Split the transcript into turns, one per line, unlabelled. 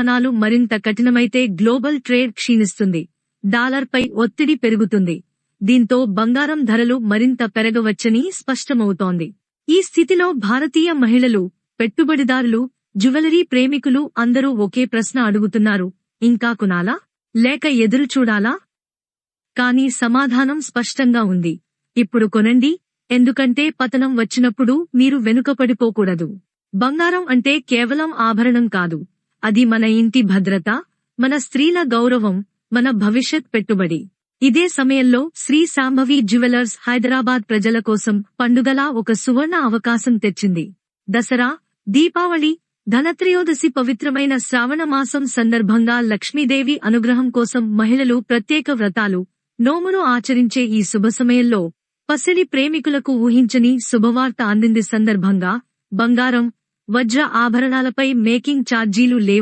విధానాలు మరింత కఠినమైతే global trade క్షీణిస్తుంది, డాలర్పై ఒత్తిడి పెరుగుతుంది. దీంతో బంగారం ధరలు మరింత పెరగవచ్చని స్పష్టమవుతోంది. ఈ స్థితిలో భారతీయ మహిళలు, పెట్టుబడిదారులు, జ్యువెలరీ ప్రేమికులు అందరూ ఒకే ప్రశ్న అడుగుతున్నారు: ఇంకా కొనాలా లేక ఎదురు చూడాలా? కానీ సమాధానం స్పష్టంగా ఉంది: ఇప్పుడు కొనండి, ఎందుకంటే పతనం వచ్చినప్పుడు మీరు వెనుకపడిపోకూడదు. బంగారం అంటే కేవలం ఆభరణం కాదు, అది మన ఇంటి భద్రత, మన స్త్రీల గౌరవం, మన భవిష్యత్ పెట్టుబడి. ఇదే సమయంలో శ్రీ శాంభవి జ్యువెలర్స్ హైదరాబాద్ ప్రజల కోసం పండుగలా ఒక సువర్ణ అవకాశం తెచ్చింది. దసరా, దీపావళి, ధనత్రయోదశి పవిత్రమైన శ్రావణ మాసం సందర్భంగా లక్ష్మీదేవి అనుగ్రహం కోసం మహిళలు ప్రత్యేక వ్రతాలు, నోమును ఆచరించే ఈ శుభ సమయంలో పసిడి ప్రేమికులకు ఊహించని శుభవార్త అందింది. సందర్భంగా బంగారం, వజ్ర ఆభరణాలపై మేకింగ్ ఛార్జీలు లేవు.